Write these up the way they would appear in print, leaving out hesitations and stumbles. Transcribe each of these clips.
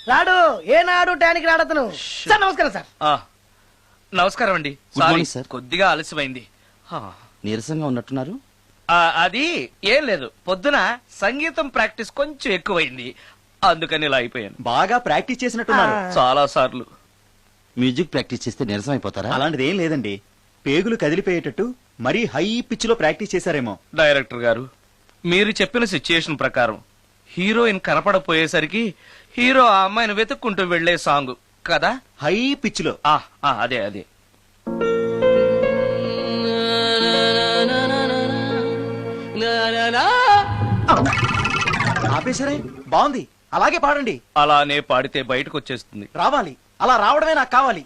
రాడు ఏనాడు టానికి రాడతను. సార్ నమస్కారం సార్. నమస్కారం అండి. సార్ కొద్దిగా ఆలస్యమైంది. నీరసంగా ఉన్నట్టున్నారు. అది ఏం లేదు, పొద్దున సంగీతం ప్రాక్టీస్ కొంచెం ఎక్కువైంది, అందుకని ఇలా అయిపోయాను. బాగా ప్రాక్టీస్ చేసినట్టున్నారు. చాలా సార్లు. మ్యూజిక్ ప్రాక్టీస్ చేస్తే నీరసం అయిపోతారా? అలాంటిది ఏం లేదండి, పేగులు కదిలిపోయేటట్టు మరీ హై పిచ్ లో ప్రాక్టీస్ చేశారేమో. డైరెక్టర్ గారు, మీరు చెప్పిన సిచ్యుయేషన్ ప్రకారం హీరోయిన్ కనపడపోయేసరికి హీరో ఆ అమ్మాయిని వెతుక్కుంటూ వెళ్లే సాంగ్ కదా, హై పిచ్ లో. అదే అదే. ఆపేశారే, బాగుంది, అలాగే పాడండి. అలానే పాడితే బయటకు వచ్చేస్తుంది. రావాలి, అలా రావడమే నాకు కావాలి.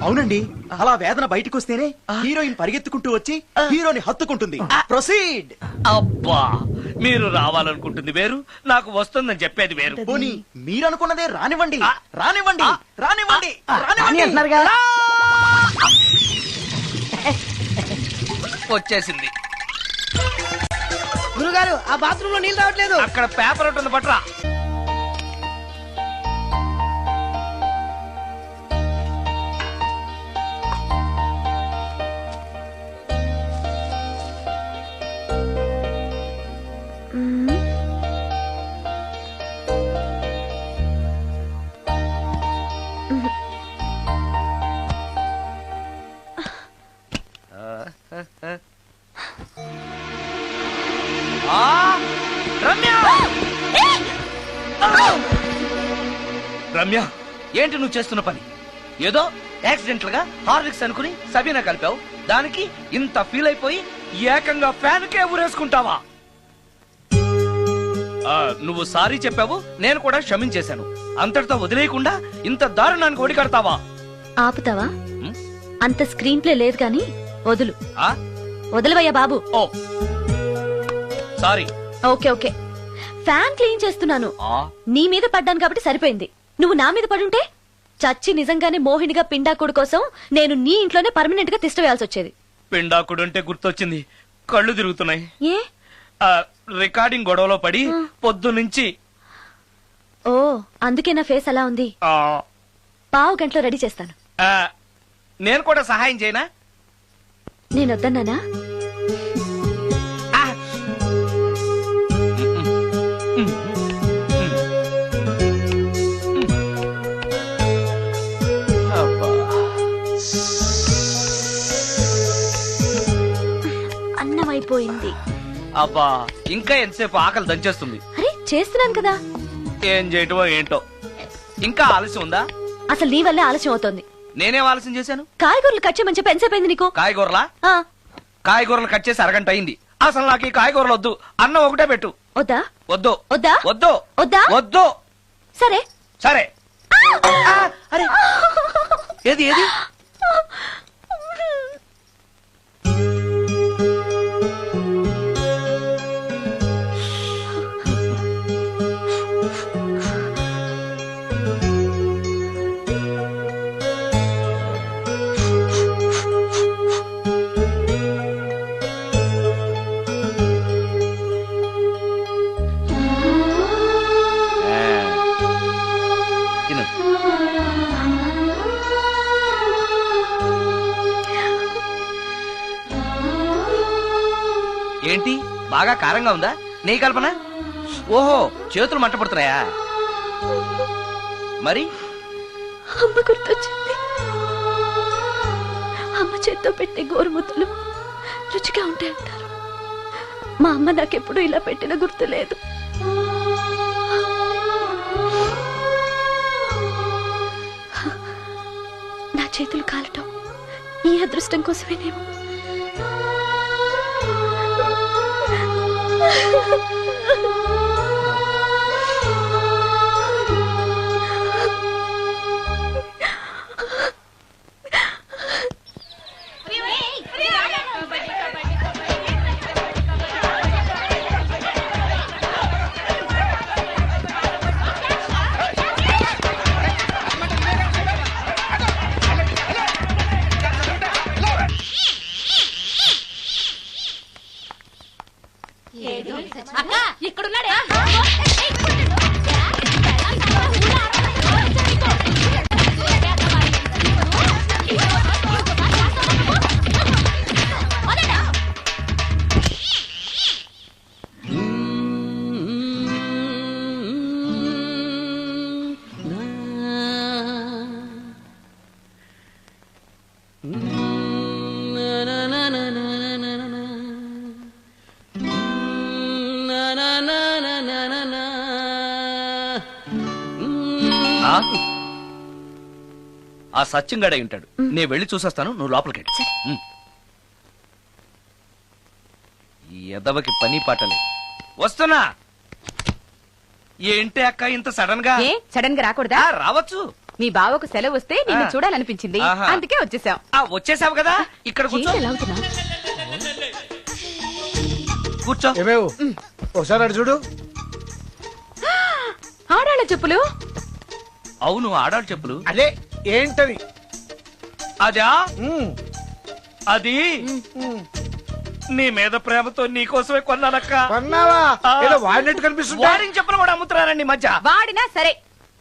అవునండి, అలా వేదన బయటకు వస్తేనే హీరోయిన్ పరిగెత్తుకుంటూ వచ్చి హీరోని హత్తుకుంటుంది. ప్రొసీడ్. అబ్బా, మీరు రావాలనుకుంటుంది వేరు, నాకు వస్తుందని చెప్పేది వేరు. పోనీ మీరనుకున్నదే రానివ్వండి, రానివ్వండి, రానివ్వండి, రానివ్వండి. వచ్చేసింది. గురుగారు, ఆ బాత్రూమ్ లో నీళ్ళు రావట్లేదు. అక్కడ పేపర్ ఉంటుంది, పట్రా. రమ్య, ఏంటి నువ్వు చేస్తున్న పని? ఏదో యాక్సిడెంటల్ గా హార్లిక్స్ అనుకుని సబీనా కలిపావు, దానికి ఇంత ఫీల్ అయిపోయి ఏకంగా ఫ్యాన్ కే ఊరేసుకుంటావా? నువ్వు సారీ చెప్పావు, నేను కూడా క్షమించేశాను. అంతటితో వదిలేయకుండా ఇంత దారుణానికి ఒడికడతావా? ఆపుతావా? అంత స్క్రీన్ ప్లే లేదు కానీ వదులు. వదలవయ్యా బాబు. Oh sorry. Okay okay, fan clean చేస్తున్నాను. నీ మీద పడ్డాను కాబట్టి సరిపోయింది. నువ్వు నా మీద పడుంటే చచ్చి నిజంగానే మోహినిగా పిండాకుడు కోసం నేను నీ ఇంట్లోనే పర్మనెంట్ గా తిష్టవేయాల్సి వచ్చేది. పిండాకుడు అంటే గుర్తొచ్చింది, కళ్ళు తిరుగుతున్నాయి. ఏ? రికార్డింగ్ గొడవలో పడి పొద్దు నుంచి. ఓ, అందుకే నా ఫేస్ అలా ఉంది. పావు గంటలో రెడీ చేస్తాను. నేను కూడా సహాయం చేయనా? నేను వద్దన్నానా? అన్నం అయిపోయింది. అబ్బా, ఇంకా ఎంతసేపు? ఆకలి దంచేస్తుంది. అరే చేస్తున్నాను కదా. ఏం చేయటమో ఏంటో, ఇంకా ఆలస్యం ఉందా? అసలు నీ వల్లే ఆలస్యం అవుతోంది. నేనేం ఆలస్యం చేశాను? కాయగూరలు కట్ చేయమని చెప్పి ఎంతసేపు అయింది నీకు? కాయగూరలా? కాయగూరలు కట్ చేసి అరగంట అయింది. అసలు నాకు ఈ కాయగూరలు వద్దు, అన్నం ఒకటే పెట్టు. వద్దా? వద్దు వద్దా? వద్దు వద్దా? వద్దు. సరే సరే. అరే, ఏది ఏది? ఏంటి, బాగా కారంగా ఉందా? నీ కల్పన? ఓహో, చేతులు మంట పడుతున్నాయా? మరి అమ్మ గుర్తొచ్చింది. అమ్మ చేత్తో పెట్టే గోరుముద్దలు రుచిగా ఉంటాయంటారు. మా అమ్మ నాకెప్పుడు ఇలా పెట్టిన గుర్తు లేదు. నా చేతులు కాలటం ఈ అదృష్టం కోసమేనేమో. అక్క ఆ? ఆ సత్యం గడై ఉంటాడు. నేను వెళ్ళి చూసేస్తాను, నువ్వు లోపలికి వెళ్ళు. ఈ ఎదవకి పని పాటలే. వస్తున్నా. ఏంటి అక్క ఇంత సడన్ గా? ఏ సడన్ గా రాకూడదా? రావచ్చు. మీ బావకు సెలవు వస్తే నిన్ను ఆ. చూడాలనిపించింది, ఆహా. అందుకే వచ్చేసాం. వచ్చేసావు కదా, ఇక్కడ కూర్చో. ఏంటి ఎలా అవుతున్నా? కూర్చో. ఏమేవు ఒకసారి అటు చూడు. ఆడాళ్ళ చెప్పులు. అవును, ఆడాలి చెప్పులు. అదే ఏంటది? అదా ఉమ్, అది నీ మీద ప్రేమతో నీకోసమే కొన్నానక్క. కొన్నావా? ఆ. ఏదో వాడినట్టు కనిపిస్తుంటా. వాడిని చెప్పులు కూడా అమ్ముతున్నారండి ఈ మధ్య. వాడినా సరే,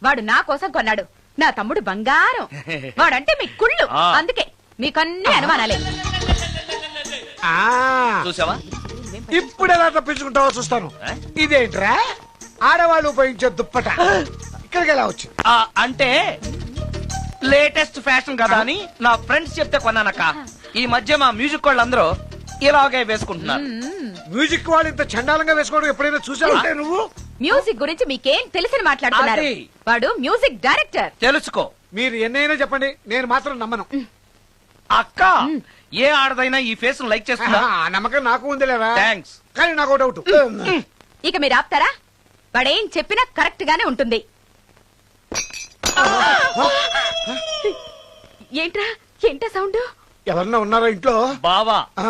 వాడు నా కోసం కొన్నాడు. నా తమ్ముడు బంగారం. వాడంటే మీ కుళ్ళు, ఆ. అందుకే మీకన్నీ అనుమానాలే. ఆ, చూసావా? ఇప్పుడు ఎలా తప్పించుకుంటావో చూస్తాను. ఏ? ఇదేంట్రా ఆడవాళ్ళు ఉపయోగించే దుప్పట ఇక్కడికి ఎలా వచ్చింది? అంటే లేటెస్ట్ ఫ్యాషన్ కదా అని నా ఫ్రెండ్స్ చెప్తే కొన్నానక్క. ఈ మధ్య మా మ్యూజిక్ వాళ్ళందరూ ఇలాగే వేసుకుంటున్నారు. మ్యూజిక్ వాళ్ళు ఇంత చండాలంగా వేసుకోవడం ఎప్పుడైనా చూసావు నువ్వు? మ్యూజిక్ గురించి మీకేం తెలిసిన మాట్లాడుతున్నారు? అది. వాడు మ్యూజిక్ డైరెక్టర్. తెలుసుకో మీరు ఎన్నైనా చెప్పండి, నేను మాత్రం నమ్మను. అక్క. ఏ ఆడదైనా ఈ ఫేస్ లైక్ చేస్తుందా? ఆ నమ్మకం నాకు ఉందిలేరా. థ్యాంక్స్. కానీ నాకు డౌట్. ఇక మీరు ఆపుతారా? వాడేం చెప్పినా కరెక్ట్ గానే ఉంటుంది. ఏంట్రా ఏంటా సౌండ్? ఎవరన్నా ఉన్నారా ఇంట్లో? బావా, ఆ,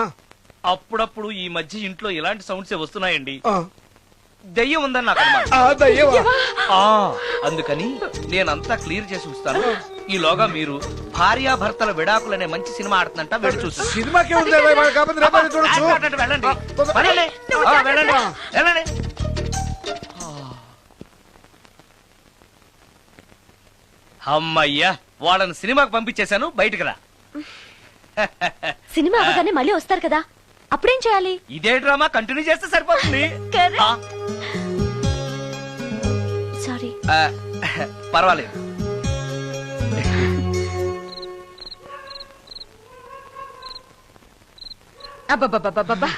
అప్పుడప్పుడు ఈ మధ్య ఇంట్లో ఇలాంటి సౌండ్సే వస్తున్నాయండి. ఆ. దెయ్యం ఉందని నాకు అనుమానం. ఆ, దయ్యమా? అందుకని నేనంతా క్లియర్ చేసి ఉంచుతాను. ఈలోగా మీరు భార్యాభర్తల విడాకులనే మంచి సినిమా ఆడుతుందంట, వెళ్ళి చూసి సినిమాకి ఉంది కాకపోతే రేపటి చూడొచ్చు. వెళ్ళండి. ఆ, తొందరగా. వెళ్ళండి. వెళ్ళండి. వెళ్ళండి. అమ్మయ్యా, వాళ్ళని సినిమాకి పంపించేశాను. బయటికి రా. సినిమా అవగానే మళ్ళీ వస్తారు కదా, అప్పుడేం చేయాలి? ఇదే డ్రామా కంటిన్యూ చేస్తే సరిపోతుంది. ఆ, సారీ. ఆ, పర్వాలేదు. అబ్బబ్బబ్బబ్బబ్బా,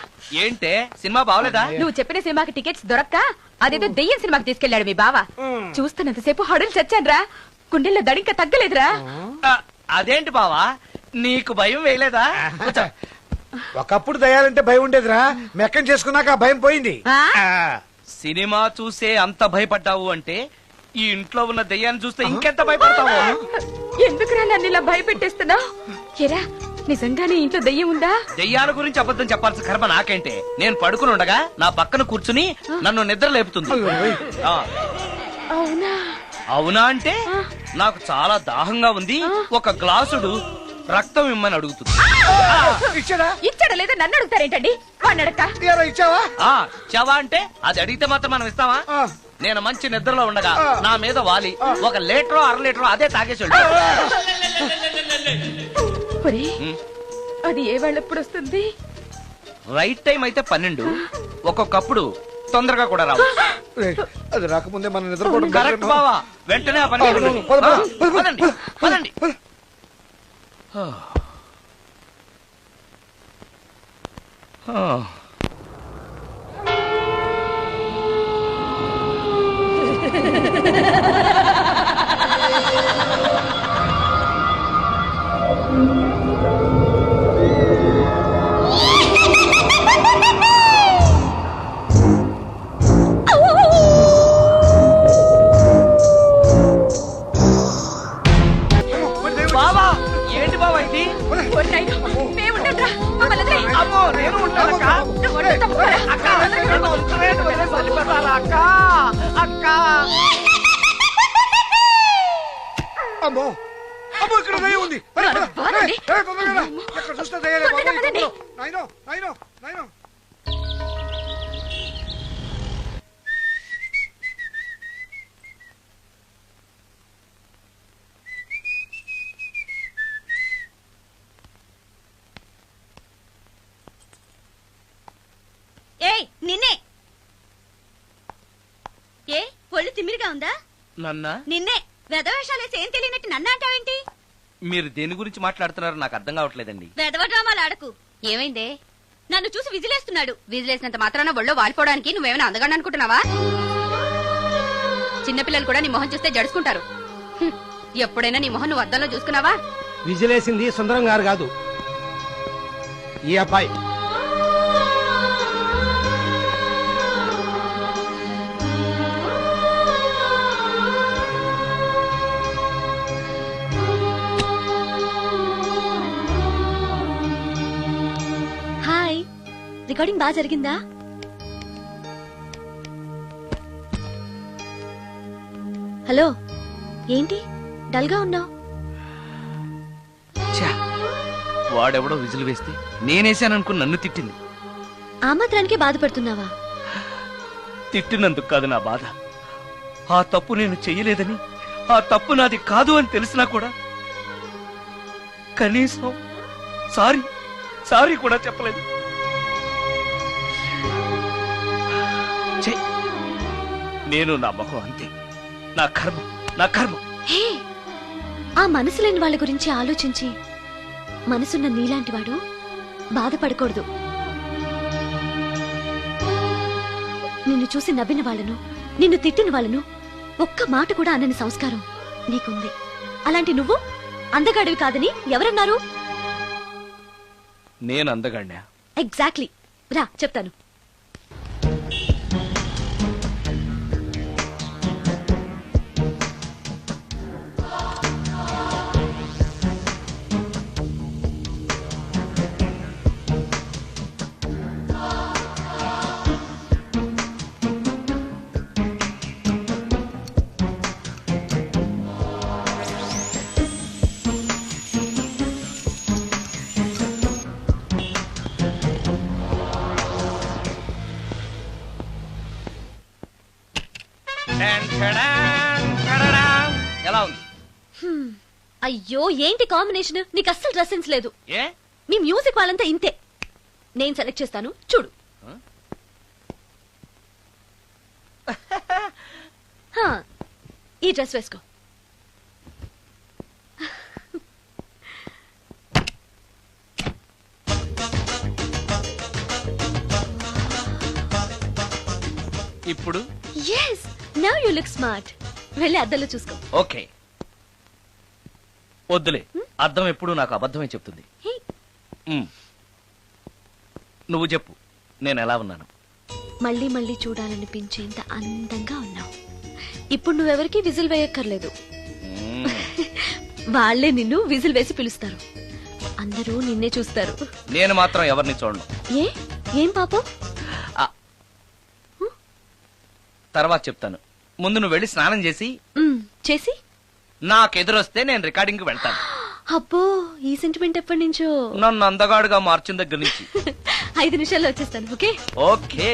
ఏంటే సినిమా బాగలేదా? నువ్వు చెప్పిన సినిమాకి టికెట్స్ దొరక్క అదేదో దెయ్యం సినిమాకి తీసుకెళ్లాడు మీ బావ. చూస్తున్నంతసేపు హడులు చచ్చాన్రా, గుండెల్లో దడింక తగ్గలేదురా. ఆ, అదేంటి బావా, నీకు భయం వేయలేదా? కూర్చో. ఒకప్పుడు దయాలంటే భయం ఉండేదిరా, మెక్కం చేసుకున్నాక ఆ భయం పోయింది. ఆ? ఆ, సినిమా చూసే అంత భయపడ్డావు అంటే ఈ ఇంట్లో ఉన్న దెయ్యాన్ని చూస్తే ఇంకెంత భయపడతావు? ఎందుకురా నన్ను ఇలా భయపెట్టేస్తున్నావు? ఎరా నిజంగానే ఇంట్లో దెయ్యం ఉందా? దెయ్యాల గురించి అబద్ధం చెప్పాల్సిన కర్మ నాకేంటే? నేను పడుకుని ఉండగా నా పక్కన కూర్చుని నన్ను నిద్ర లేపుతుంది. ఆ, అవునా? అవునా అంటే నాకు చాలా దాహంగా ఉంది, ఒక గ్లాసుడు రక్తం ఇమ్మని అడుగుతుంది. ఇచ్చాడా? ఇచ్చాడా లేదా నన్ను అడుగుతారేంటండి? వాడిని అడక్క. ఇయ్యాలా, ఇచ్చావా? ఆ, చవా అంటే అది అడిగితే మాత్రం మనం ఇస్తావా? ఆ. నేను మంచి నిద్రలో ఉండగా నా మీద వాలి ఒక లీటరో 1/2 లీటరో అదే తాగేసి ఒరే, అది ఏ వాళ్ళెప్పుడు వస్తుంది? రైట్ టైం అయితే 12, ఒక్కొక్కప్పుడు తొందరగా కూడా రావు. రేయ్, అది రాకముందే మనం నిద్రపోవడం కరెక్ట్ better. బావా, వెంటనే ఆ పని పద, చేయండి. పద, పద, ఆ, పద, పద, పదండి, పదండి. బావా, ఏంటి బావా ఇది? ఒరే నాయనా, మేము ఉండట్రా, మమ్మల్ని వదిలేయ్. అమ్మో, నేను ఉంటానక్క. నువ్వు వంట తప్పుకోరా. అక్క, నన్ను వదిలేయ్, వదిలేయ్, వదిలిపెట్టాలా అక్క? అక్క. అమ్మో, అమ్మో, ఇక్కడ దయ్యం ఉంది. అరే, పద, బాగుంది. రేయ్, రేయ్, తొందరగా రా. ఎక్కడ చూస్తే దయ్యాలే బాబోయ్, తొందరగా పదండి. తొందరగా. నాయనో, నాయనో, నాయనో. ఏయ్ నిన్నే. ఏ ఒళ్ళు తిమ్మిరిగా ఉందా? నన్నా, నిన్నే. వెధవేషాలేసి ఏం తెలియనట్టు నన్ను అంటావేంటి? మీరు దేని గురించి మాట్లాడుతున్నారో నాకు అర్థం కావట్లేదండి. వెధవ డ్రామాలు ఆడకు. ఏమైందే? నన్ను చూసి విజిలేస్తున్నాడు. విజిలేసినంత మాత్రాన ఒళ్ళో వాలిపోవడానికి నువ్వేమైనా అందగాడు అనుకుంటున్నావా? చిన్నపిల్లలు కూడా నీ మొహం చూస్తే జడుచుకుంటారు. ఎప్పుడైనా నీ మొహన్ నువ్వు అద్దంలో చూసుకున్నావా? విజిలేసింది సుందరం గారు కాదు, ఈ అబ్బాయి. హాయ్, రికార్డింగ్ బాగా జరిగిందా? హలో, ఏంటి డల్ గా ఉన్నావు? ఛా, వాడెవడో విజిల్ వేస్తే నేనేసాననుకుని నన్ను తిట్టింది. ఆ మాత్రానికి బాధపడుతున్నావా? తిట్టినందుకు కాదు నా బాధ. ఆ తప్పు నేను చెయ్యలేదని, ఆ తప్పు నాది కాదు అని తెలిసినా కూడా కనీసం సారీ సారీ కూడా చెప్పలేదు. ఛే, నేను నా మొహం అంతే. నా కర్మ, నా కర్మ. హే, ఆ మనసు లేని వాళ్ళ గురించి ఆలోచించి మనసున్న నీలాంటి వాడు బాధపడకూడదు. నిన్ను చూసి నవ్విన వాళ్ళను, నిన్ను తిట్టిన వాళ్ళను ఒక్క మాట కూడా అనని సంస్కారం నీకుంది. అలాంటి నువ్వు అందగాడివి కాదని ఎవరన్నారు? నేను అందగాడినా? ఎగ్జాక్ట్లీ. రా చెప్తాను. ఎలా ఉంది? అయ్యో, ఏంటి కాంబినేషన్? నీకు అస్సలు డ్రెస్ సెన్స్ లేదు. ఏ? మీ మ్యూజిక్ వాళ్ళంతా ఇంతే. నేను సెలెక్ట్ చేస్తాను, చూడు. హా, ఈ డ్రెస్ వేసుకో. ఇప్పుడు yes, now you look smart. వెళ్ళి అద్దంలో చూసుకో. ఓకే. వద్దులే, అర్థం ఎప్పుడు నాకు అబద్ధమే చెప్తుంది. హే, నువ్వు చెప్పు, నేను ఎలా ఉన్నాను? మళ్ళీ మళ్ళీ చూడాలనిపించేంత అందంగా ఉన్నావు. ఇప్పుడు నువ్వెవరికి విజిల్ వేయక్కర్లేదు. వాళ్లే నిన్ను విజిల్ వేసి పిలుస్తారు. అందరూ నిన్నే చూస్తారు. నేను మాత్రం ఎవరిని చూడను. ఏ, ఏం పాపం? తర్వాత చెప్తాను. ముందు నువ్వు వెళ్ళి స్నానం చేసి చేసి నాకు ఎదురొస్తే నేను రికార్డింగ్ కి వెళ్తాను. అబ్బో, ఈ సెంటిమెంట్ ఎప్పటి నుంచో? నన్ను అందగాడుగా మార్చిన దగ్గర నుంచి. 5 నిమిషాల్లో వచ్చేస్తాను. Okay okay.